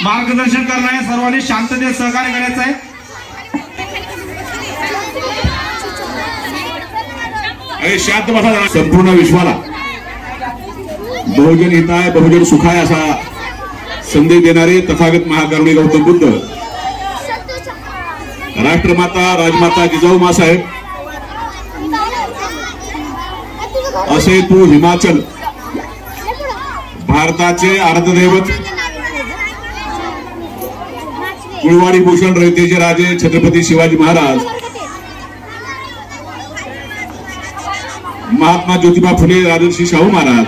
मार्गदर्शन करणार आहे। सर्वांनी शांततेत सहकार्य करायचं आहे। शांत बसा। संपूर्ण विश्वाला बहुजन हिताय बहुजन सुखाय असा संदेश देणारे तथागत महाकरुणी गौतम बुद्ध, राष्ट्रमाता राजमाता जिजाऊ मासाहेब असे तू हिमाचल भारताचे आराध्यदैवत कुळवाडी भूषण रयतेचे राजे छत्रपती शिवाजी महाराज, महात्मा ज्योतिबा फुले, राजर्षी शाहू महाराज,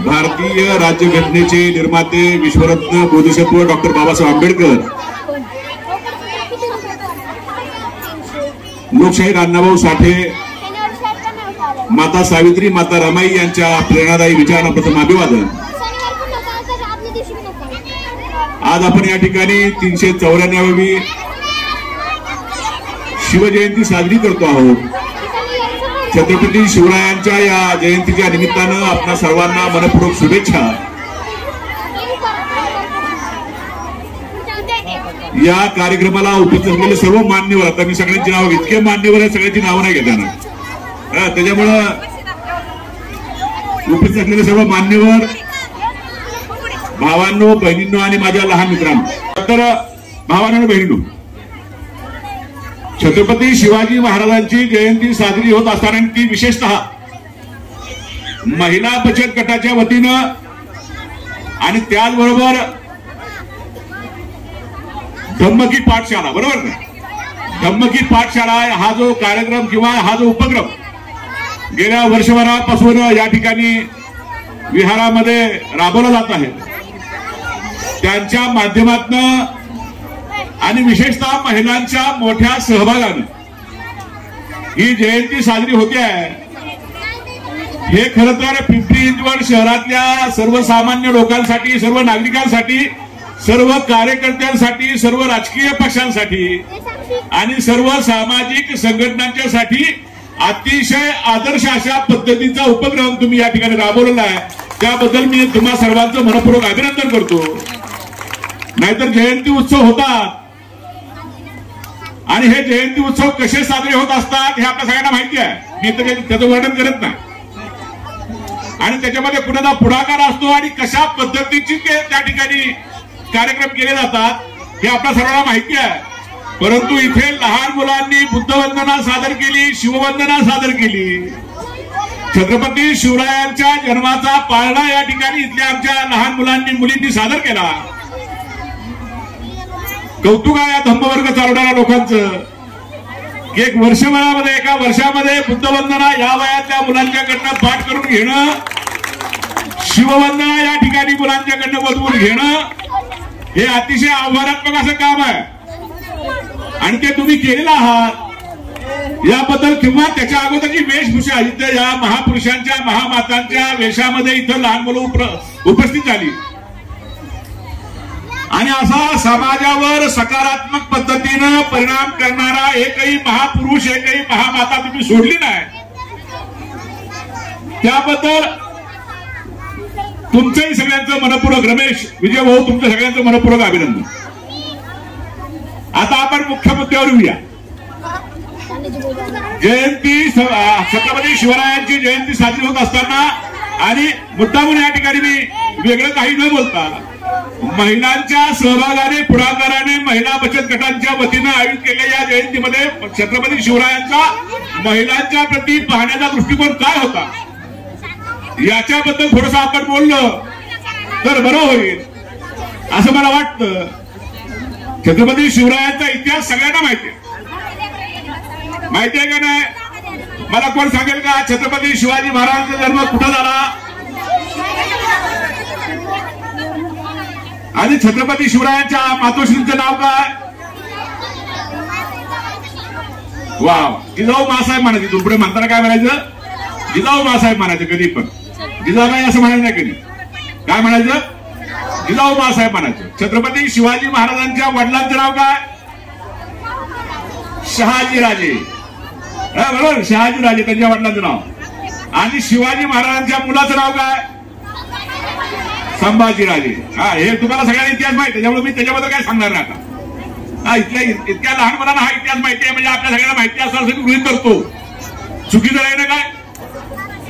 भारतीय राज्यघटनेचे निर्माते विश्वरत्न बोधिसत्व डॉक्टर बाबासाहेब आंबेडकर, लोकशाहीर अण्णाभाऊ साठे, माता सावित्री, माता रमाई यांच्या प्रेरणादायी विचारांना प्रथम अभिवादन। आज आपण या ठिकाणी 394वी शिवजयंती साजरी करतो आहोत। छत्रपती शिवरायांच्या या जयंतीच्या निमित्तानं आपल्या सर्वांना मनपूर्वक शुभेच्छा। या कार्यक्रमाला उपस्थित असलेले सर्व मान्यवर, आता मी सगळ्यांची नावं, इतके मान्यवर आहेत सगळ्यांची नावं नाही घेताना, त्याच्यामुळं उपस्थित असलेले सर्व मान्यवर भावांनो, बहिणींनो आणि माझ्या लहान मित्रांनो, तर भावांनो बहिणींनो, छत्रपती शिवाजी महाराजांची जयंती साजरी होत असताना ती विशेषतः महिला बचत गटाच्या वतीनं आणि त्याचबरोबर धम्मकी पाठशाळा, बरोबर ना, धम्मकी पाठशाळा हा जो कार्यक्रम किंवा हा जो उपक्रम गेल्या वर्षभरापासून या ठिकाणी विहारामध्ये राबवला जात आहे, त्यांच्या माध्यमातून आणि विशेषतः महिलांच्या मोठ्या सहभागाने ही जयंती साजरी होते आहे। हे खरं तर पिंपरी चिंचवड शहरातल्या सर्वसामान्य लोकांसाठी, सर्व नागरिकांसाठी, सर्व कार्यकर्त्यांसाठी, सर्व राजकीय पक्षांसाठी आणि सर्व सामाजिक संघटनांच्या साठी अतिशय आदर्श अशा पद्धतीचा उपक्रम तुम्ही या ठिकाणी राबवलेला आहे, त्याबद्दल मी तुम्हा सर्वांचं मनपूर्वक अभिनंदन करतो। नाहीतर जयंती उत्सव होतात आणि हे जयंती उत्सव कसे साजरे होत असतात हे आपल्या सगळ्यांना माहिती आहे, मी तर त्याचं वर्णन करत नाही, आणि त्याच्यामध्ये कुणाचा पुढाकार असतो आणि कशा पद्धतीची त्या ठिकाणी कार्यक्रम केले जातात हे आपल्या सर्वांना माहिती आहे। परंतु इथे लहान मुलांनी बुद्धवंदना सादर केली, शिववंदना सादर केली, छत्रपती शिवरायांच्या जन्माचा पाळणा या ठिकाणी इथल्या आमच्या लहान मुलांनी, मुलींनी सादर केला। कौतुक आहे या धम्मवर्ग चालवणाऱ्या लोकांचं, एक वर्षभरामध्ये, एका वर्षामध्ये बुद्धवंदना या वयातल्या मुलांच्याकडनं पाठ करून घेणं, शिववंदना या ठिकाणी मुलांच्याकडनं बदवून घेणं, हे अतिशय आव्हानात्मक असं काम आहे आणि ते तुम्ही केलेलं आहात। याबद्दल किंवा त्याच्या अगोदरची वेशभूषा, इथे या महापुरुषांच्या, महामातांच्या वेशामध्ये इथं लहान मुलं उपस्थित झाली आणि असा समाजावर सकारात्मक पद्धतीनं परिणाम करणारा एकही महापुरुष, एकही महामाता तुम्ही सोडली नाही, त्याबद्दल तुमचंही सगळ्यांचं मनपूर्वक, रमेश विजय भाऊ तुमचं सगळ्यांचं मनपूर्वक अभिनंदन। आता आपण मुख्य मुद्द्यावर येऊया। जयंती, छत्रपती शिवरायांची जयंती साजरी होत असताना आणि मुद्दामून या ठिकाणी मी वेगळं काही न बोलता महिलांच्या सहभागाने, पुढाकाराने, महिला बचत गटांच्या वतीनं आयोजित केलेल्या या जयंतीमध्ये छत्रपती शिवरायांचा महिलांच्या प्रती पाहण्याचा दृष्टिकोन काय होता याच्याबद्दल थोडस आपण बोललं तर बरं होईल असं मला वाटतं। छत्रपती शिवरायांचा इतिहास सगळ्यांना माहिती आहे का नाही? मला कोण सांगेल का छत्रपती शिवाजी महाराजांचा जन्म कुठं झाला आणि छत्रपती शिवरायांच्या मातोश्रींचं नाव काय? वाव, जिजाऊ मासाहेब म्हणायचे। तुम्ही पुढे म्हणताना काय म्हणायचं? जिजाऊ मासाहेब म्हणायचं, कधी पण जिजाबाई असं म्हणायचं नाही, कधी काय म्हणायचं? जिजाऊ मासाहेब म्हणायचं। छत्रपती शिवाजी महाराजांच्या वडिलांचं नाव काय? शहाजीराजे, बरोबर, शहाजीराजे त्यांच्या वडिलांचं नाव। आणि शिवाजी महाराजांच्या मुलाचं नाव काय? संभाजीराजे. हा, हे तुम्हाला सगळ्यांना इतिहास माहिती, त्याच्यामुळे मी त्याच्याबद्दल काय सांगणार नाही आता. हा, इतक्या लहान मुलांना हा इतिहास माहिती आहे म्हणजे आपल्या सगळ्यांना माहिती असं मी गृहीत धरतो. चुकीचं आहे ना काय?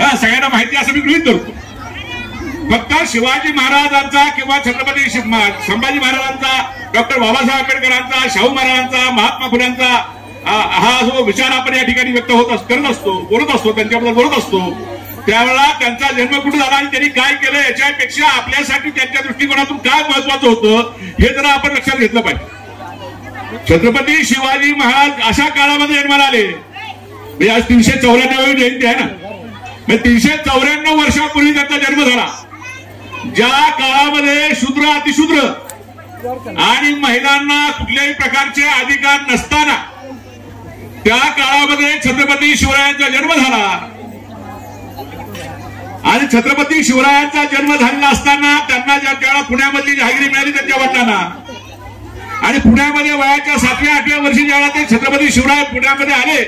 हा, सगळ्यांना माहिती असं मी गृहीत धरतो. फक्त शिवाजी महाराजांचा किंवा छत्रपती संभाजी महाराजांचा, डॉक्टर बाबासाहेब आंबेडकरांचा, शाहू महाराजांचा, महात्मा फुल्यांचा हा जो विचार आपण या ठिकाणी व्यक्त करत असतो, बोलत असतो, त्यांच्याबद्दल बोलत असतो, त्यावेळेला त्यांचा जन्म कुठे झाला आणि त्यांनी काय केलं याच्यापेक्षा आपल्यासाठी त्यांच्या दृष्टिकोनातून काय महत्वाचं होतं हे जरा आपण लक्षात घेतलं पाहिजे. छत्रपती शिवाजी महाराज अशा काळामध्ये जन्माला आले, म्हणजे आज 394वी जयंती आहे ना, 394 वर्षापूर्वी त्यांचा जन्म झाला. ज्या काळामध्ये शूद्र अतिशूद्र आणि महिलांना कुठल्याही प्रकारचे अधिकार नसताना त्या काळामध्ये छत्रपती शिवरायांचा जन्म झाला. आणि छत्रपती शिवरायांचा जन्म झालेला असताना त्यांना ज्या वेळा पुण्यामधली जहागिरी मिळाली त्यांच्या वडिलांना, आणि पुण्यामध्ये वयाच्या 7व्या-8व्या वर्षी ज्यावेळेला ते छत्रपती शिवराय पुण्यामध्ये आले,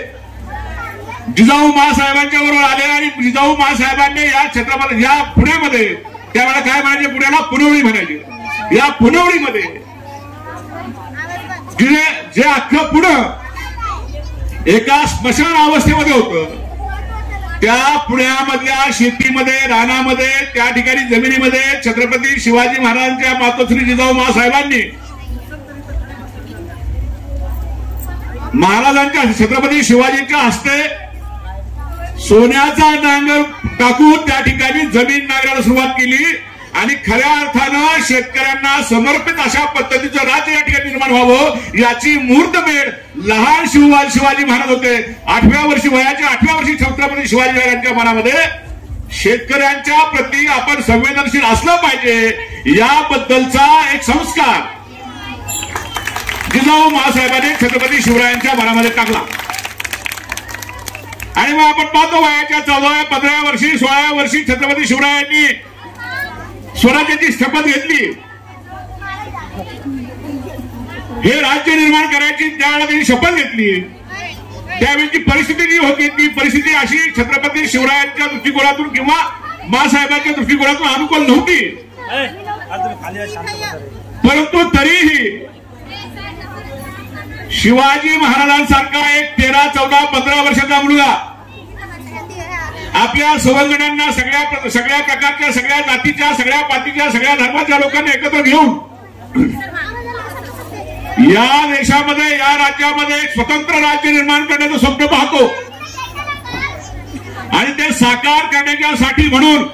जिजाऊ महासाहेबांच्या बरोबर आले, आणि जिजाऊ महासाहेबांनी या पुण्यामध्ये त्यावेळेला काय म्हणायचे, पुण्याला पुनवळी म्हणायचे. या पुनवळीमध्ये जे अख्खं पुणं एका स्मशान अवस्थेमध्ये होतं, त्या पुण्यामधल्या शेतीमध्ये, रानामध्ये, त्या ठिकाणी जमिनीमध्ये छत्रपती शिवाजी महाराजांच्या मातोश्री जिजाऊ महासाहेबांनी महाराजांच्या छत्रपती शिवाजींच्या हस्ते सोन्याचा नांगर टाकून त्या ठिकाणी जमीन नांगरायला सुरुवात केली, आणि खऱ्या अर्थानं शेतकऱ्यांना समर्पित अशा पद्धतीचं राज्य या ठिकाणी निर्माण व्हावं याची मुहूर्तमेढ लहान शिवाजी महाराज होते. 8व्या वर्षी, वयाच्या 8व्या वर्षी छत्रपती शिवाजी महाराजांच्या मनामध्ये शेतकऱ्यांच्या प्रती आपण संवेदनशील असलं पाहिजे याबद्दलचा एक संस्कार जिजाऊ महासाहेबांनी छत्रपती शिवरायांच्या मनामध्ये टाकला. आणि मग आपण पाहतो वयाच्या 14व्या, 15व्या वर्षी, 16व्या वर्षी छत्रपती शिवरायांनी स्वराज्याची शपथ घेतली. हे राज्य निर्माण करायची ज्यावेळेला त्यांनी शपथ घेतली, त्यावेळीची परिस्थिती जी होती ती परिस्थिती अशी छत्रपती शिवरायांच्या दृष्टिकोनातून किंवा मासाहेबांच्या दृष्टिकोनातून अनुकूल नव्हती. परंतु तरीही शिवाजी महाराजांसारखा एक 13, 14, 15 वर्षाचा मुलगा आपल्या सवंगड्यांना सगळ्या प्रकारच्या, सगळ्या जातीच्या, सगळ्या पातीच्या, सगळ्या धर्माच्या लोकांना एकत्र घेऊन या देशामध्ये, या राज्यामध्ये एक स्वतंत्र राज्य निर्माण करण्याचं स्वप्न पाहतो, आणि ते साकार करण्यासाठी म्हणून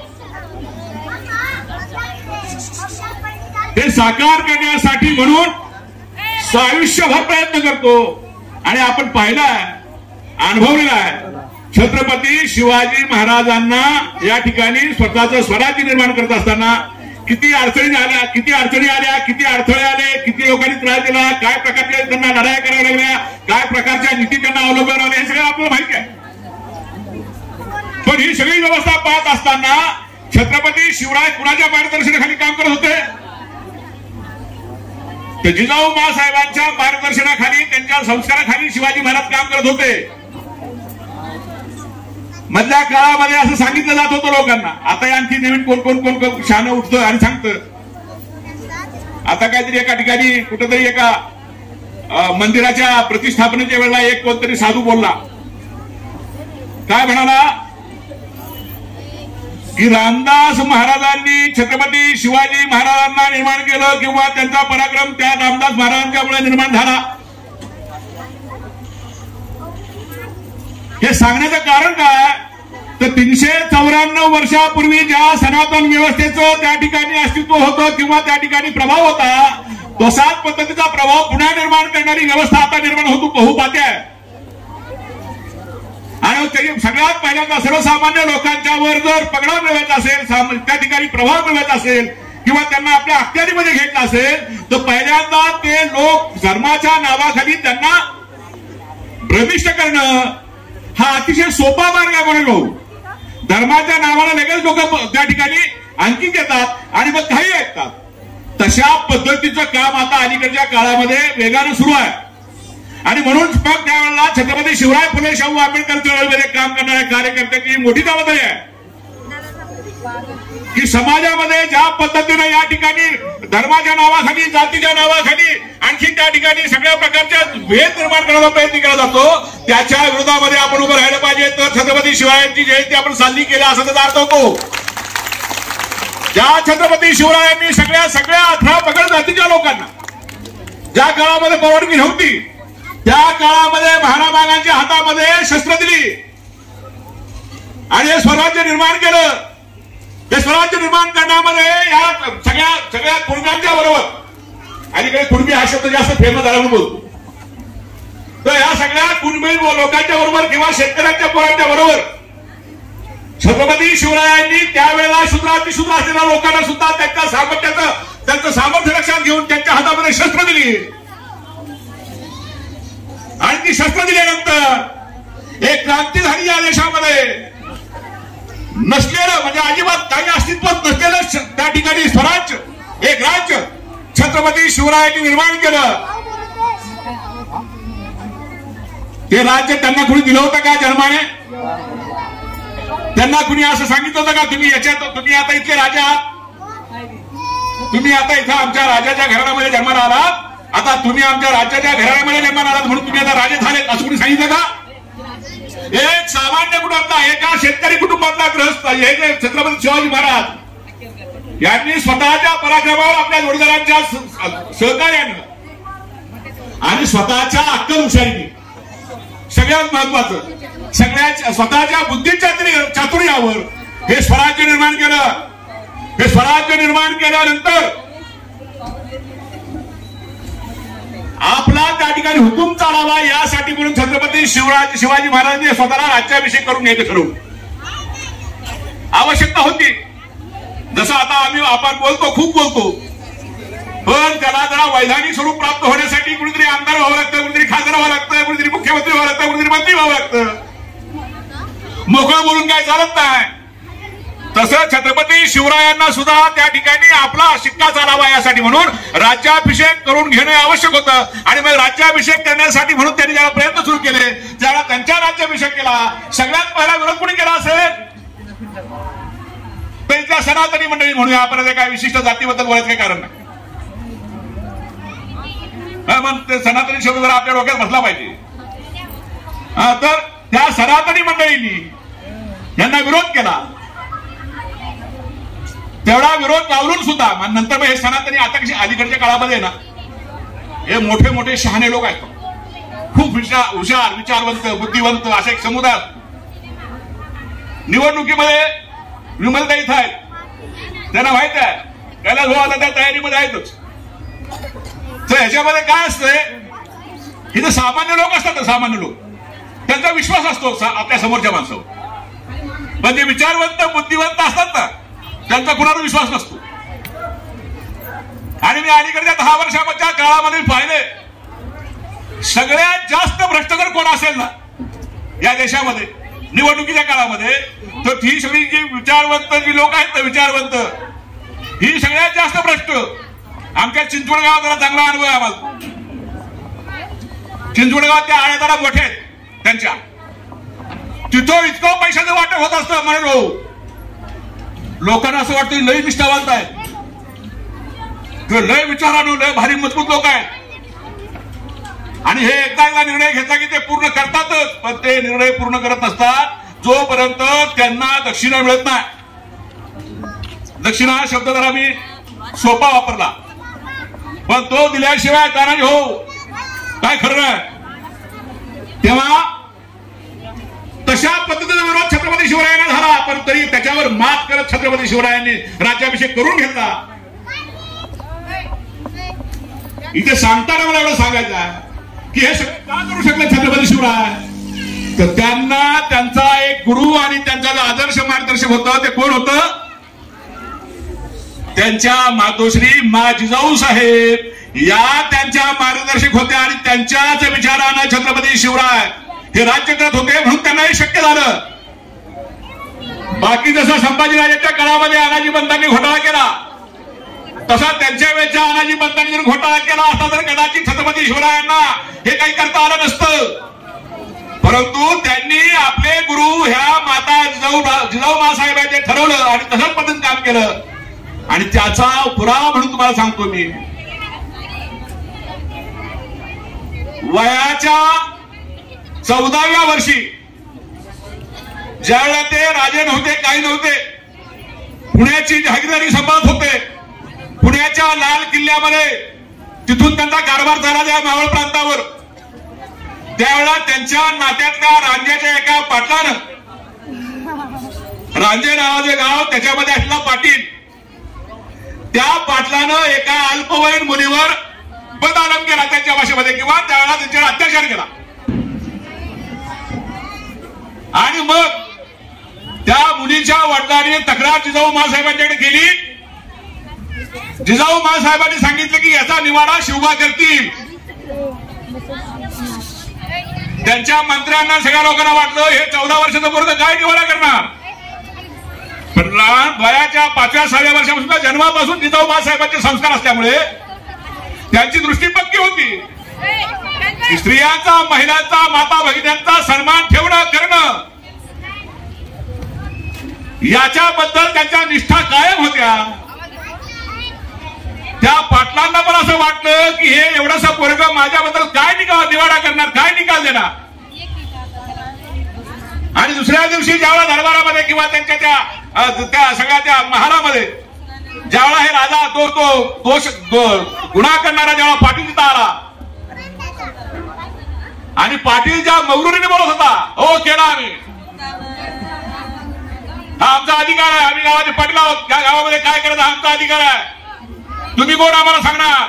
आयुष्यभर प्रयत्न करतो. आणि आपण पाहिलाय, अनुभवलेला आहे, छत्रपती शिवाजी महाराजांना या ठिकाणी स्वतःचं स्वराज्य निर्माण करत असताना किती अडचणी आल्या, किती अडथळे आले, किती लोकांनी त्रास दिला, काय प्रकारच्या त्यांना लढाया कराव्या लागल्या, काय प्रकारच्या नीती त्यांना अवलंबाव्या लागल्या, हे सगळं आपल्याला माहिती आहे. पण ही सगळी व्यवस्था पाहत असताना छत्रपती शिवराय कुणाच्या मार्गदर्शनाखाली काम करत होते? तर जिजाऊ महासाहेबांच्या मार्गदर्शनाखाली, त्यांच्या संस्काराखाली शिवाजी महाराज काम करत होते. मधल्या काळामध्ये असं सांगितलं जात होतं लोकांना. आता आणखी नवीन कोण शान उठतं आणि सांगतं. आता काहीतरी एका ठिकाणी कुठेतरी एका मंदिराच्या प्रतिष्ठापनेच्या वेळेला एक कोणतरी साधू बोलला, काय म्हणाला की रामदास महाराजांनी छत्रपती शिवाजी महाराजांना निर्माण केलं किंवा त्यांचा पराक्रम त्या रामदास महाराजांच्यामुळे निर्माण झाला. हे सांगण्याचं कारण काय, तर 394 वर्षापूर्वी ज्या सनातन व्यवस्थेचं त्या ठिकाणी अस्तित्व होतं किंवा त्या ठिकाणी प्रभाव होता, तसाच पद्धतीचा प्रभाव पुन्हा निर्माण करणारी व्यवस्था आता निर्माण होऊ पाहते आहे. आणि सगळ्यात पहिल्यांदा सर्वसामान्य लोकांच्यावर जर पगडा मिळवायचा असेल, त्या ठिकाणी प्रभाव मिळवायचा असेल किंवा त्यांना आपल्या अखत्यारीमध्ये घ्यायचं असेल, तर पहिल्यांदा ते लोक धर्माच्या नावाखाली त्यांना भ्रमिष्ट करणं हा अतिशय सोपा मार्ग आहे. म्हणून भाऊ, धर्माच्या नावाला लगेच लोक त्या ठिकाणी अंकित येतात आणि मग काही ऐकतात. तशा पद्धतीचं काम आता अलीकडच्या काळामध्ये वेगानं सुरू आहे. आणि म्हणून मग त्यावेळेला छत्रपती शिवराय फुले शाहू आंबेडकर चळवळीमध्ये काम करणाऱ्या कार्यकर्त्यांची मोठी जबाबदारी आहे. की समाजामध्ये ज्या पद्धतीने या ठिकाणी धर्माच्या नावाखाली, जातीच्या नावाखाली आणखी त्या ठिकाणी सगळ्या प्रकारच्या भेद निर्माण करण्याचा प्रयत्न केला जातो, त्याच्या विरोधामध्ये आपण उभं राहिलं पाहिजे. तर छत्रपती शिवरायांची जयंती आपण साजरी केली असं त्याचा अर्थ होतो. ज्या छत्रपती शिवरायांनी सगळ्या 18 पगड जातीच्या लोकांना ज्या काळामध्ये परवानगी नव्हती, त्या काळामध्ये महारामांच्या हातामध्ये शस्त्र दिली आणि हे स्वराज्य निर्माण केलं. हे स्वराज्य निर्माण करण्यामध्ये या सगळ्या कुणब्यांच्या बरोबर, अलीकडे कुणबी हा शब्द जास्त फेमस झाला म्हणून बोलतो, तर या सगळ्या कुणबी लोकांच्या बरोबर किंवा शेतकऱ्यांच्या पोरांच्या बरोबर छत्रपती शिवरायांनी त्यावेळेला शूद्र असलेल्या लोकांना सुद्धा त्यांचं सामर्थ्य लक्षात घेऊन त्यांच्या हातामध्ये शस्त्र दिली. आणि ती शस्त्र दिल्यानंतर एक क्रांती झाली या देशामध्ये. नसलेलं म्हणजे अजिबात काही अस्तित्वात नसलेलं त्या ठिकाणी स्वराज्य, एक राज्य छत्रपती शिवरायांनी निर्माण केलं. ते राज्य त्यांना कुणी दिलं होतं का जन्माने? त्यांना कुणी असं सांगितलं होतं का तुम्ही आता इथले राजा आहात, तुम्ही आता इथं आमच्या राजाच्या घराण्यामध्ये जन्माला आलात, आता तुम्ही आमच्या राज्याच्या घराण्यामध्ये जन्माला आलात म्हणून तुम्ही आता राजे झालेत असं कुणी सांगितलं का? एक सामान्य कुटुंबातला, एका शेतकरी कुटुंबातला ग्रस्त हे जे छत्रपती शिवाजी महाराज यांनी स्वतःच्या पराक्रमावर आपल्या जोडीदारांच्या सहकार्यानं आणि स्वतःच्या अक्कल हुशारीने, सगळ्यात महत्वाचं स्वतःच्या बुद्धीच्या चातुर्यावर हे स्वराज्य निर्माण केलं. हे स्वराज्य निर्माण केल्यानंतर आपला त्या ठिकाणी हुकूम चालावा यासाठी म्हणून छत्रपती शिवाजी महाराजांनी स्वतःला राज्याभिषेक करून घ्यायचं ठरवलं. आवश्यकता होती. जसं आता आपण बोलतो, खूप बोलतो, पण त्याला जरा वैधानिक स्वरूप प्राप्त होण्यासाठी कुणीतरी आमदार व्हावं लागतं, कुणीतरी खासदार व्हावं लागतं, कुणीतरी मुख्यमंत्री व्हावं लागतं, कुणीतरी मंत्री व्हावं लागतं. मोकळं बोलून काय चालत नाही. तसं छत्रपती शिवरायांना सुद्धा त्या ठिकाणी आपला शिक्का चालावा यासाठी म्हणून राज्याभिषेक करून घेणे आवश्यक होतं. आणि मग राज्याभिषेक करण्यासाठी म्हणून त्यांनी ज्याला प्रयत्न सुरू केले, ज्याला त्यांच्या राज्याभिषेक केला, सगळ्यात पहिला विरोध कोणी केला असेल तर इथल्या सनातनी मंडळी म्हणूया. आपण काय विशिष्ट जातीबद्दल बोलायचं काही कारण नाही. मग ते सनातनी शब्द जरा आपल्या डोक्यात बसला पाहिजे. तर त्या सनातनी मंडळींनी यांना विरोध केला. तेवढा विरोध लावून सुद्धा नंतर हे सनातनी आता कशी अलीकडच्या काळामध्ये ना हे मोठे मोठे शहाणे लोक आहेत, खूप हुशार, विचारवंत, बुद्धिवंत असे एक समुदाय निवडणुकीमध्ये विमलता इथं आहेत. त्यांना माहित आहे त्याला जो आला त्या तयारीमध्ये आहेतच. तर ह्याच्यामध्ये काय असतंय, इथं सामान्य लोक असतात, सामान्य लोक त्यांचा विश्वास असतो आपल्या समोरच्या माणसावर, पण जे विचारवंत बुद्धिवंत असतात ना त्यांचा कुणावर विश्वास नसतो. आणि मी अलीकडच्या 10 वर्षाच्या काळामध्ये पाहिले सगळ्यात जास्त भ्रष्टाचार कोण असेल ना या देशामध्ये निवडणुकीच्या काळामध्ये, तर ही सगळी जी विचारवंत जी लोक आहेत ना, विचारवंत ही सगळ्यात जास्त भ्रष्ट. आमच्या चिंचवड गावात जरा चांगला अनुभव आहे आम्हाला. चिंचवड गावात त्या आळेदारात मोठे आहेत त्यांच्या, तिथं इतकं पैशाचं वाटप होत असतं म्हणजे हो लोकांना असं वाटतं लय निष्ठावंत आहे, लय विचारानं लय भारी मजबूत लोक आहेत. आणि हे एकदा निर्णय घेतला की ते पूर्ण करतातच, पण ते निर्णय पूर्ण करत नसतात जोपर्यंत त्यांना दक्षिणा मिळत नाही. दक्षिणा हा शब्द जरा मी सोपा वापरला, पण तो दिल्याशिवाय तानाजी हो काय खरं आहे. तेव्हा तशा पद्धतीचा विरोध छत्रपती शिवरायांना झाला, पण तरी त्याच्यावर मात करत छत्रपती शिवरायांनी राज्याभिषेक करून घेतला. इथे सांगताना मला एवढं सांगायचं आहे की हे सगळं का करू शकले छत्रपती शिवराय, तर त्यांना त्यांचा एक गुरु आणि त्यांचा जो आदर्श मार्गदर्शक होता ते कोण होतं, त्यांच्या मातोश्री मा जिजाऊ साहेब या त्यांच्या मार्गदर्शक होत्या. आणि त्यांच्याच विचारानं छत्रपती शिवराय हे राज्य करत होते म्हणून त्यांना हे शक्य झालं. बाकी जसं संभाजीराजांच्या काळामध्ये अनाजी पंतांनी घोटाळा केला, तसा त्यांच्या वेळच्या अनाजी पंतांनी जर घोटाळा केला असता तर कदाचित छत्रपती शिवरायांना हे काही करता आलं नसतं. परंतु त्यांनी आपले गुरु ह्या माता जिजाऊ मासाहेबांचे ठरवलं आणि तशाच पद्धतीने काम केलं. आणि त्याचा पुरावा म्हणून तुम्हाला सांगतो मी, वयाच्या 14व्या वर्षी ज्यावेळेला ते राजे नव्हते, काही नव्हते, पुण्याची जहागीरदारी सांभाळत होते, पुण्याच्या लाल किल्ल्यामध्ये तिथून त्यांचा कारभार झाला त्या मावळ प्रांतावर, त्यावेळेला त्यांच्या नात्यातल्या रांजेच्या एका पाटलानं, रांजे नावाचे गाव त्याच्यामध्ये असलेला पाटील, त्या पाटलानं एका अल्पवयीन मुलीवर बदनाम केला त्यांच्या भाषेमध्ये, किंवा त्यावेळेला त्यांच्यावर अत्याचार केला. आणि मग त्या मुलीच्या वडिलांनी तक्रार जिजाऊ मासाहेबांच्याकडे केली. जिजाऊ मासाहेबांनी सांगितलं की याचा निवाडा शिवबा करतील. त्यांच्या मंत्र्यांना सगळ्या लोकांना वाटलं हे 14 वर्षाचं पोरगं काय निवाडा करणार. पण वयाच्या 5व्या-6व्या वर्षापासून जन्मापासून जिजाऊ मासाहेबांचे संस्कार असल्यामुळे त्यांची दृष्टी पक्की होती. स्त्रियांचा, महिलांचा, माता भगिन्यांचा सन्मान ठेवणं, करणं, याच्याबद्दल त्यांच्या निष्ठा कायम होत्या. त्या पाटलांना पण असं वाटलं की हे एवढासा पोरगं माझ्याबद्दल काय निवाडा करणार, काय निकाल देणार. आणि दुसऱ्या दिवशी ज्यावेळेला दरबारामध्ये किंवा त्यांच्या त्या सगळ्या त्या महालामध्ये ज्यावेळेला हे राजा तो दोष गुन्हा करणारा जेव्हा पाटील तिथं आला आणि पाटील ज्या मगरुरीने बोलत होता, हो केला आम्ही, हा आमचा अधिकार आहे, आम्ही गावाचे पाटील आहोत, या गावामध्ये काय करायचं आमचा अधिकार आहे, तुम्ही कोण आम्हाला सांगणार.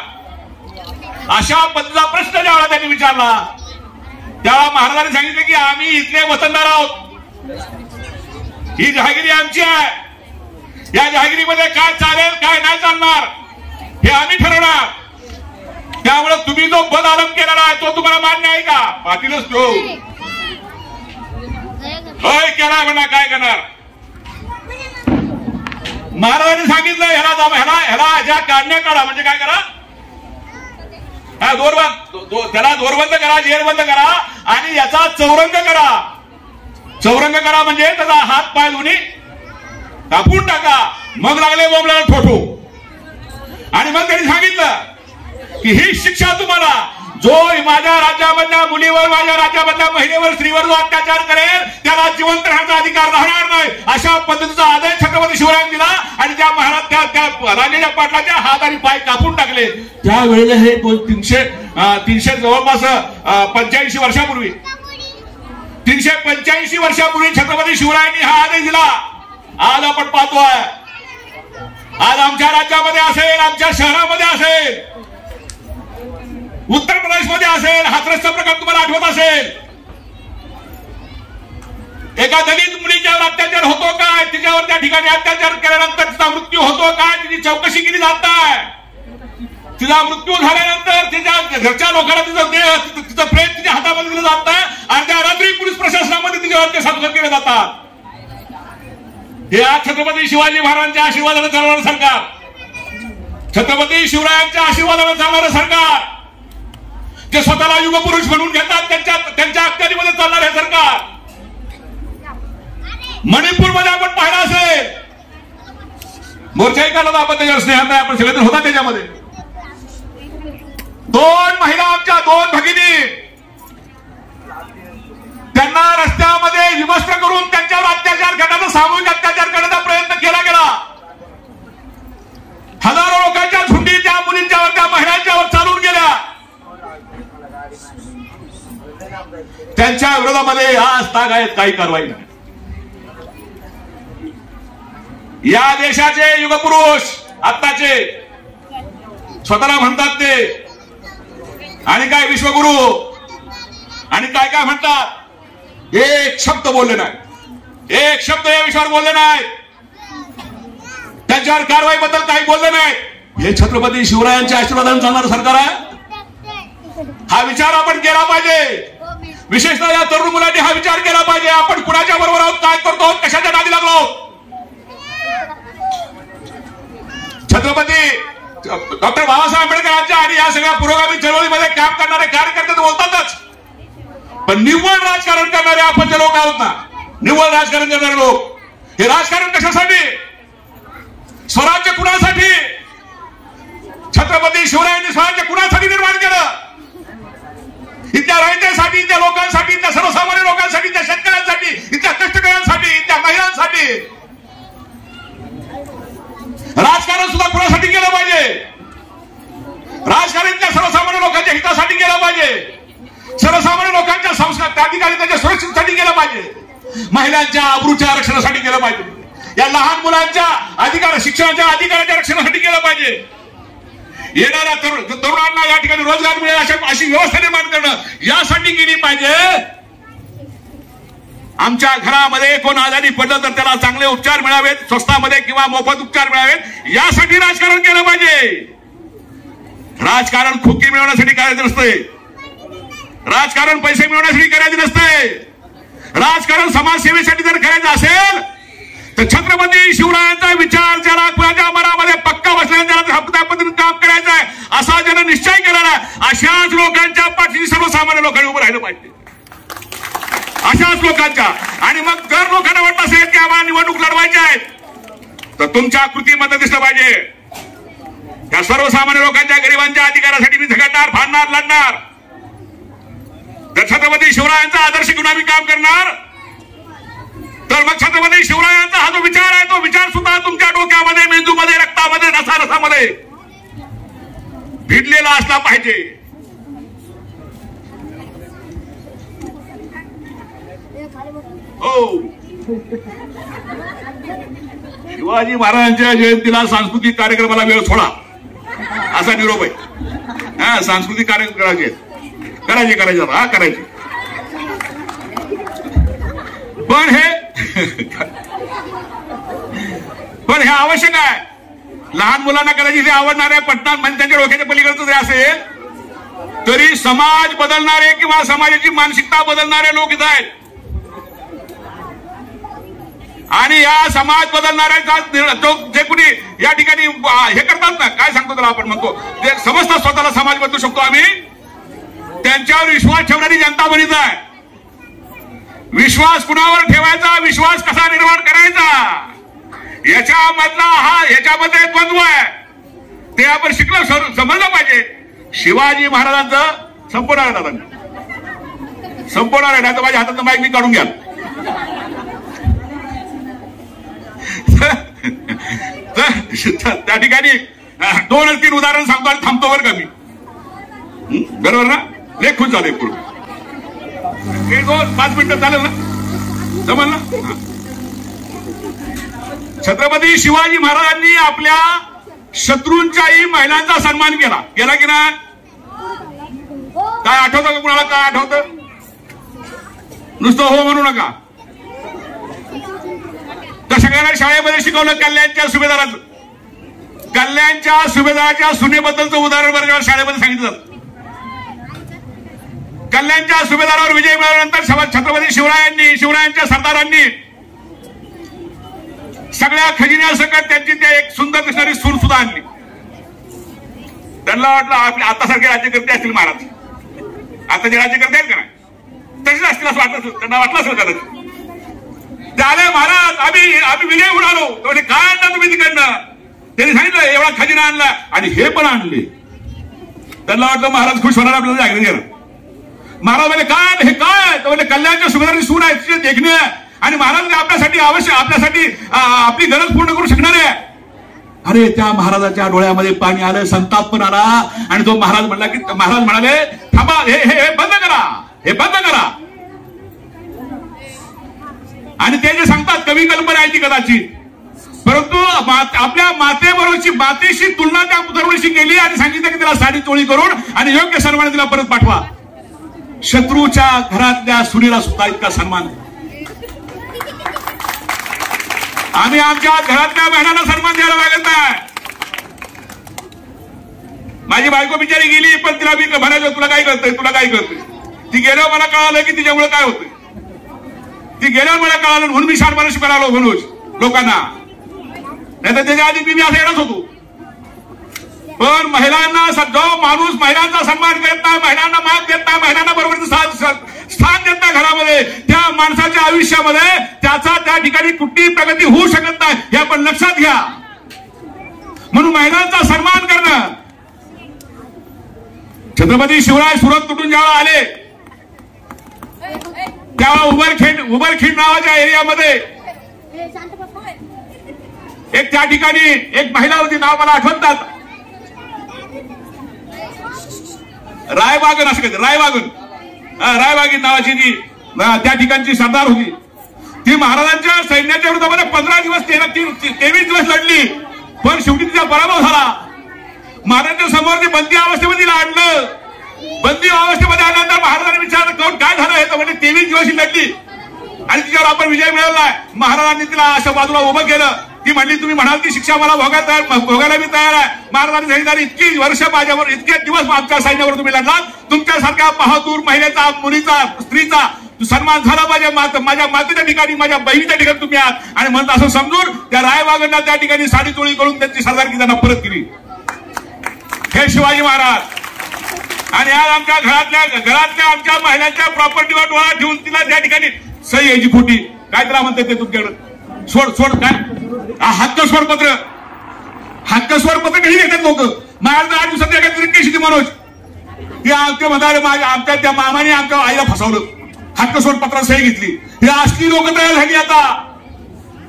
अशा पद्धतीचा प्रश्न ज्यावेळेला त्यांनी विचारला त्यावेळेला महाराजांनी सांगितले की आम्ही इथले वतनदार आहोत, ही जहागिरी आमची आहे, या जहागिरीमध्ये काय चालेल काय नाही चालणार हे आम्ही ठरवणार. त्यामुळे तुम्ही जो बदआलम केलेला आहे तो तुम्हाला मान्य आहे का. पाटीलच तो होय केला म्हणा, काय करणार. महाराजांनी सांगितलं ह्याला ज्या काढण्या काढा, म्हणजे काय करा, त्याला दोरबंद करा, जेरबंद करा आणि याचा चौरंग करा. चौरंग करा म्हणजे त्याचा हात पाय दोन्ही कापून टाका. मग लागले बोंबला ठोठो. आणि मग त्यांनी सांगितलं की ही शिक्षा तुम्हाला, जो माझ्या राज्यामधल्या मुलीवर, माझ्या राज्यामधल्या महिलेवर, स्त्रीवर जो अत्याचार करेल त्याला जिवंत राहण्याचा अधिकार राहणार नाही. अशा पद्धतीचा आदेश छत्रपती शिवरायांनी दिला आणि त्या महाराज त्या राजाच्या पाटलाच्या हात आणि पाय कापून टाकले. त्यावेळेला हे 300 जवळपास 85 वर्षापूर्वी, 385 वर्षापूर्वी छत्रपती शिवरायांनी हा आदेश दिला. आज आपण पाहतोय, आज आमच्या राज्यामध्ये असेल, आमच्या शहरामध्ये असेल, उत्तर प्रदेशमध्ये असेल, हाथरसचा प्रकार तुम्हाला आठवत असेल. एका दलित मुलीच्यावर अत्याचार होतो काय, तिच्यावर त्या ठिकाणी अत्याचार केल्यानंतर तिचा मृत्यू होतो काय, तिची चौकशी केली जात आहे. तिचा मृत्यू झाल्यानंतर तिच्या घरच्या लोकांना तिचं प्रेत तिच्या हातामध्ये दिलं जात आहे आणि त्या रात्री पोलीस प्रशासनामध्ये तिच्यावर ते संस्कार केले जातात. हे आज छत्रपती शिवाजी महाराजांच्या आशीर्वादाने चालणारं सरकार, छत्रपती शिवरायांच्या आशीर्वादाने चालणारं सरकार, जे स्वतःला युगपुरुष म्हणून घेतात त्यांच्या अखत्यारीमध्ये चालणार हे सरकार. मणिपूरमध्ये आपण पाहिलं असेल, मोर्चाही काढला आपण त्याच्यावर स्नेहात आहे, आपण सगळेजण होता त्याच्यामध्ये. 2 महिला आमच्या 2 भगिनी, त्यांना रस्त्यामध्ये विवस्त्र करून त्यांच्यावर अत्याचार करण्याचा, सामूहिक अत्याचार करण्याचा प्रयत्न केला गेला. हजारो लोकांच्या झुंडी त्या मुलींच्यावर, त्या महिलांच्यावर चालून गेल्या. त्यांच्या विरोधामध्ये आज तागायत काही कारवाई नाही. या देशाचे युगपुरुष आत्ताचे स्वतःला म्हणतात ते, आणि काय विश्वगुरु आणि काय काय म्हणतात, एक शब्द बोलले नाही, एक शब्द या विषयावर बोलले नाही, त्यांच्यावर कारवाईबद्दल काही बोलले नाही. हे छत्रपती शिवरायांच्या आशीर्वादाने चालणारं सरकार आहे. हा विचार आपण केला पाहिजे. विशेषतः या तरुण मुलांनी हा विचार केला पाहिजे, आपण कुणाच्या बरोबर आहोत, काय करतो, कशाच्या नादी लागलो. छत्रपती डॉक्टर बाबासाहेब आंबेडकरांच्या आणि या सगळ्या पुरोगामी चळवळीमध्ये काम करणारे कार्यकर्ते बोलतातच, पण निव्वळ राजकारण करणारे आपण जे लोक आहोत ना, निव्वळ राजकारण करणारे लोक, हे राजकारण कशासाठी? स्वराज्य कुणासाठी? छत्रपती शिवरायांनी स्वराज्य कुणासाठी निर्माण केलं? इथल्या रहित्यासाठी, इथल्या लोकांसाठी, इथल्या सर्वसामान्य लोकांसाठी, इथल्या शेतकऱ्यांसाठी, इथल्या कष्टकऱ्यांसाठी, इथल्या महिलांसाठी. राजकारण सुद्धा कुणासाठी केलं पाहिजे? राजकारण इथल्या सर्वसामान्य लोकांच्या हितासाठी केलं पाहिजे, सर्वसामान्य लोकांच्या संस्कार अधिकाऱ्यांच्या सुरक्षेसाठी केलं पाहिजे, महिलांच्या अब्रूच्या रक्षणासाठी केलं पाहिजे, या लहान मुलांच्या अधिकार शिक्षणाच्या अधिकाराच्या रक्षणासाठी केलं पाहिजे, येणाऱ्या तरुणांना या ठिकाणी रोजगार मिळेल अशी व्यवस्था निर्माण करणं यासाठी केली पाहिजे. आमच्या घरामध्ये कोण आजारी पडलं तर त्याला चांगले उपचार मिळावेत, स्वस्तामध्ये किंवा मोफत उपचार मिळावेत यासाठी राजकारण केलं पाहिजे. राजकारण खोकी मिळवण्यासाठी करायचं नसतंय, राजकारण पैसे मिळवण्यासाठी करायचं नसतंय. राजकारण समाजसेवेसाठी जर करायचं असेल तर छत्रपती शिवरायांचा विचार ज्याला कुणाच्या मनामध्ये पक्का बसला, ज्याला त्या पद्धतीने काम करायचं आहे असा ज्यानं निश्चय केलेला आहे, अशाच लोकांच्या पाठीशी सर्वसामान्य लोकांनी उभं राहिलं पाहिजे, अशाच लोकांच्या. आणि मग जर लोकांना वाटत असेल की आम्हाला निवडणूक लढवायची आहेत तर तुमच्या कृतीमध्ये दिसलं पाहिजे. त्या सर्वसामान्य लोकांच्या गरिबांच्या अधिकारासाठी मी झगडणार, फाडणार, लढणार. जर छत्रपती शिवरायांचा आदर्श घेऊन आम्ही काम करणार तर मग छत्रपती शिवरायांचा हा जो विचार आहे तो विचार सुद्धा तुमच्या डोक्यामध्ये, मेंदूमध्ये, रक्तामध्ये, रसारसामध्ये भिडलेला असला पाहिजे. हो, शिवाजी महाराजांच्या जयंतीला सांस्कृतिक कार्यक्रमाला वेळ सोडा असा निरोप आहे. हा, सांस्कृतिक कार्यक्रम करायचे करायचे. पण हे आवश्यक आहे. लहान मुलांना कदाचित हे आवडणार आहे, पटणार म्हणजे त्यांच्या डोक्याच्या पलीकडचं जरी असेल तरी समाज बदलणारे किंवा समाजाची मानसिकता बदलणारे लोक इथं आहेत. आणि या समाज बदलणाऱ्या जे कुणी या ठिकाणी हे करतात ना, काय सांगतो त्याला आपण म्हणतो, जे समजतात स्वतःला समाज बदलू शकतो आम्ही, त्यांच्यावर विश्वास ठेवणारी जनता बनीच आहे. विश्वास कुणावर ठेवायचा, विश्वास कसा निर्माण करायचा याच्यामध्ये द्वंद्व आहे. ते आपण शिकलं, समजलं पाहिजे. शिवाजी महाराजांचं संपवणार आहे, संपवणार आहे. नाही तर माझ्या हातात माईक मी काढून घ्या. त्या ठिकाणी 2-3 उदाहरण सांगतो आणि थांबतो बरं का मी. बरोबर ना? लेख खुश झाले पूर्ण. 1-2-5 मिनिटं चालेल ना? जमल ना? छत्रपती शिवाजी महाराजांनी आपल्या शत्रूंच्याही महिलांचा सन्मान केला की नाही? काय आठवतं का कुणाला? काय आठवतं? नुसतं हो म्हणू नका. तर सगळ्यांना शाळेमध्ये शिकवलं कल्याणच्या सुभेदाराचं. कल्याणच्या सुभेदाराच्या सुनेबद्दलचं उदाहरण बरं शाळेमध्ये सांगितलं जातं. कल्याणच्या सुभेदारावर विजय मिळाल्यानंतर छत्रपती शिवरायांच्या सरदारांनी सगळ्या खजिन्यासकट त्यांची त्या एक सुंदर दिसणारी सून सुद्धा आणली. त्यांना वाटलं आपले आतासारखे राज्यकर्ते असतील महाराज, आता जे राज्यकर्ते आहेत का नाही तसेच असतील असं वाटलं. त्यांना वाटलं असेल कदाचित. झाले महाराज, आम्ही विजय होऊन आलो. काय आणला तुम्ही तिकडनं? त्यांनी सांगितलं एवढा खजिना आणला आणि हे पण आणले. त्यांना वाटलं महाराज खुश होणार, आपल्याला जागरण केलं. महाराज म्हणजे काय हे काय? तर म्हणजे कल्याणच्या सुभेदारांची सून आहे, तिचे देखणे आहे आणि महाराज आपल्यासाठी आपल्यासाठी आपली गरज पूर्ण करू शकणार आहे. अरे त्या महाराजाच्या डोळ्यामध्ये पाणी आलं, संताप पण आला आणि तो महाराज म्हणाले थांबा, हे बंद करा, हे बंद करा. आणि ते जे सांगतात कवी कल्पना आहे ती कदाचित, परंतु आपल्या मातेशी तुलना त्या दरवर्षी केली आणि सांगितलं की तिला साडी चोळी करून आणि योग्य सन्मान तिला परत पाठवा. शत्रूच्या घरातल्या सुनेला सुद्धा इतका सन्मान. आम्ही आमच्या घरातल्या बहिणांना सन्मान द्यायला लागत नाही. माझी बायको बिचारी गेली, पण तिला मी म्हणायचं तुला काय करतोय, तुला काय करतोय. ती गेल्यावर मला कळालं की तिच्यामुळे काय होतंय. ती गेल्यावर मला कळालं म्हणून मी शानपणा शिकायला आलो म्हणून लोकांना. नाही तर त्याच्या आधी मी असं येणार होतो. पण महिलांना जो माणूस महिलांचा सन्मान करत नाही, महिलांना मान देत नाही, महिलांना बरोबर स्थान आयुष्यामध्ये, त्या माणसाच्या आयुष्यामध्ये त्याचा त्या ठिकाणी कुठलीही प्रगती होऊ शकत नाही, हे आपण लक्षात घ्या. म्हणून महिलांचा सन्मान करणं. छत्रपती शिवराय सुरत तुटून जेव्हा आले तेव्हा उमरखेड नावाच्या एरियामध्ये एक त्या ठिकाणी एक महिला होती, नाव मला आठवतात, रायबागन असं काहीतरी, रायबागन नावाची जी त्या ठिकाणची सरदार होती. ती महाराजांच्या सैन्याच्या विरोधामध्ये 15 दिवस 23 दिवस लढली, पण शेवटी तिचा पराभव झाला. महाराजांच्या समोर ती बंदी अवस्थेमध्ये आणलं. बंदी अवस्थेमध्ये आल्यानंतर महाराजांनी विचारलं काय झालं, हे तर म्हणजे 23 दिवस लढली आणि तिच्यावर आपण विजय मिळवलाय. महाराजांनी तिला अशा बाजूला उभं केलं. ती म्हणली तुम्ही म्हणाल ती शिक्षा मला भोगायला मी तयार आहे. महाराजांनी सांगितलं इतकी वर्ष माझ्यावर, इतके दिवस आमच्या सैन्यावर तुम्ही लढला, तुमच्यासारख्या बहादूर महिलेचा, मुलीचा, स्त्रीचा सन्मान झाला पाहिजे. माझ्या मातेच्या ठिकाणी, माझ्या बहिणीच्या ठिकाणी तुम्ही आहात. आणि म्हणून असं समजून त्या रायबागांना त्या ठिकाणी साडी चोळी करून त्यांची सरदारकी त्यांना परत केली. हे शिवाजी महाराज. आणि आज आमच्या घरातल्या आमच्या महिलांच्या प्रॉपर्टीवर डोळा ठेवून तिला त्या ठिकाणी सही यायची खोटी, काय त्याला म्हणतात ते तुमच्याकडे सोड काय हक्कस्वरपत्र कधी घेतात लोक. माझ्या 8 दिवसात काहीतरी केस होती मनोज, ती आमच्या म्हणाले आमच्या त्या मामाने आमच्या आईला फसवलं, हक्कस्वरपत्रात सही घेतली. ही असली लोक तयार झाली आता.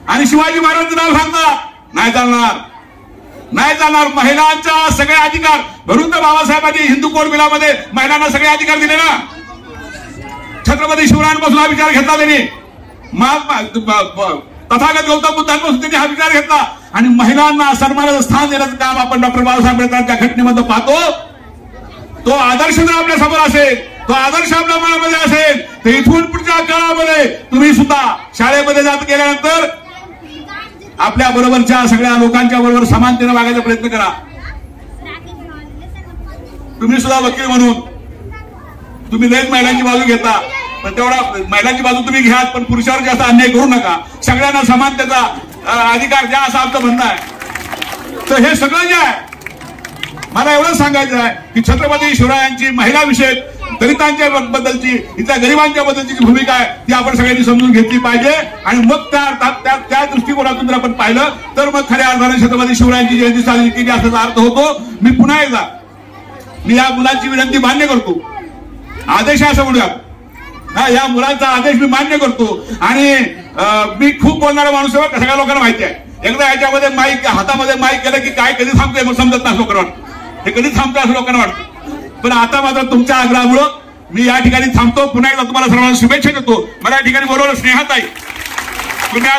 आणि शिवाजी महाराजांचं नाव सांगतात, नाही चालणार. महिलांचा सगळे अधिकार म्हणून तर बाबासाहेबांनी हिंदू कोड बिलामध्ये महिलांना सगळे अधिकार दिले ना. छत्रपती शिवरायांपासून हा विचार घेतला त्यांनी, तथागत गौतम बुद्धांपासून त्यांनी हा विचार घेतला. आणि महिलांना सन्मानाचं स्थान देण्याचं काम आपण डॉक्टर बाबासाहेब आंबेडकरांच्या घटनेमध्ये पाहतो. तो आदर्श जर आपल्या समोर असेल, तो आदर्श आपल्या मनामध्ये असेल, तर इथून पुढच्या काळामध्ये तुम्ही सुद्धा शाळेमध्ये जात गेल्यानंतर आपल्या बरोबरच्या सगळ्या लोकांच्या बरोबर समानतेने वागायचा प्रयत्न करा. तुम्ही सुद्धा वकील म्हणून तुम्ही लयच महिलांची बाजू घेता, पण तेवढा महिलांची बाजू तुम्ही घ्या, पण पुरुषावर जास्त अन्याय करू नका. सगळ्यांना समानतेचा अधिकार द्या असं आमचं म्हणणं आहे. तर हे सगळं जे आहे मला एवढंच सांगायचं आहे की छत्रपती शिवरायांची महिलाविषयक, दलितांच्या बद्दलची, इथल्या गरिबांच्या बद्दलची जी भूमिका आहे ती आपण सगळ्यांनी समजून घेतली पाहिजे. आणि मग त्या दृष्टिकोनातून जर आपण पाहिलं तर मग खऱ्या अर्थाने छत्रपती शिवरायांची जयंती साजरी केली असाचा अर्थ होतो. मी पुन्हा एकदा या मुलांची विनंती मान्य करतो, आदेश असं म्हणूया, या मुलांचा आदेश मी मान्य करतो. आणि मी खूप बोलणारा माणूस आहे, सगळ्या लोकांना माहिती आहे. एकदा ह्याच्यामध्ये माईक, हातामध्ये माईक केलं की काय कधी थांबतोय मग समजत नाही लोकांना वाटतं, हे कधी थांबतोय असं लोकांना वाटतं. पण आता मात्र तुमच्या आग्रहामुळं मी या ठिकाणी थांबतो. पुन्हा एकदा तुम्हाला सर्वांना शुभेच्छा देतो. मला या ठिकाणी बोलवलं स्नेहाताई, तुम्ही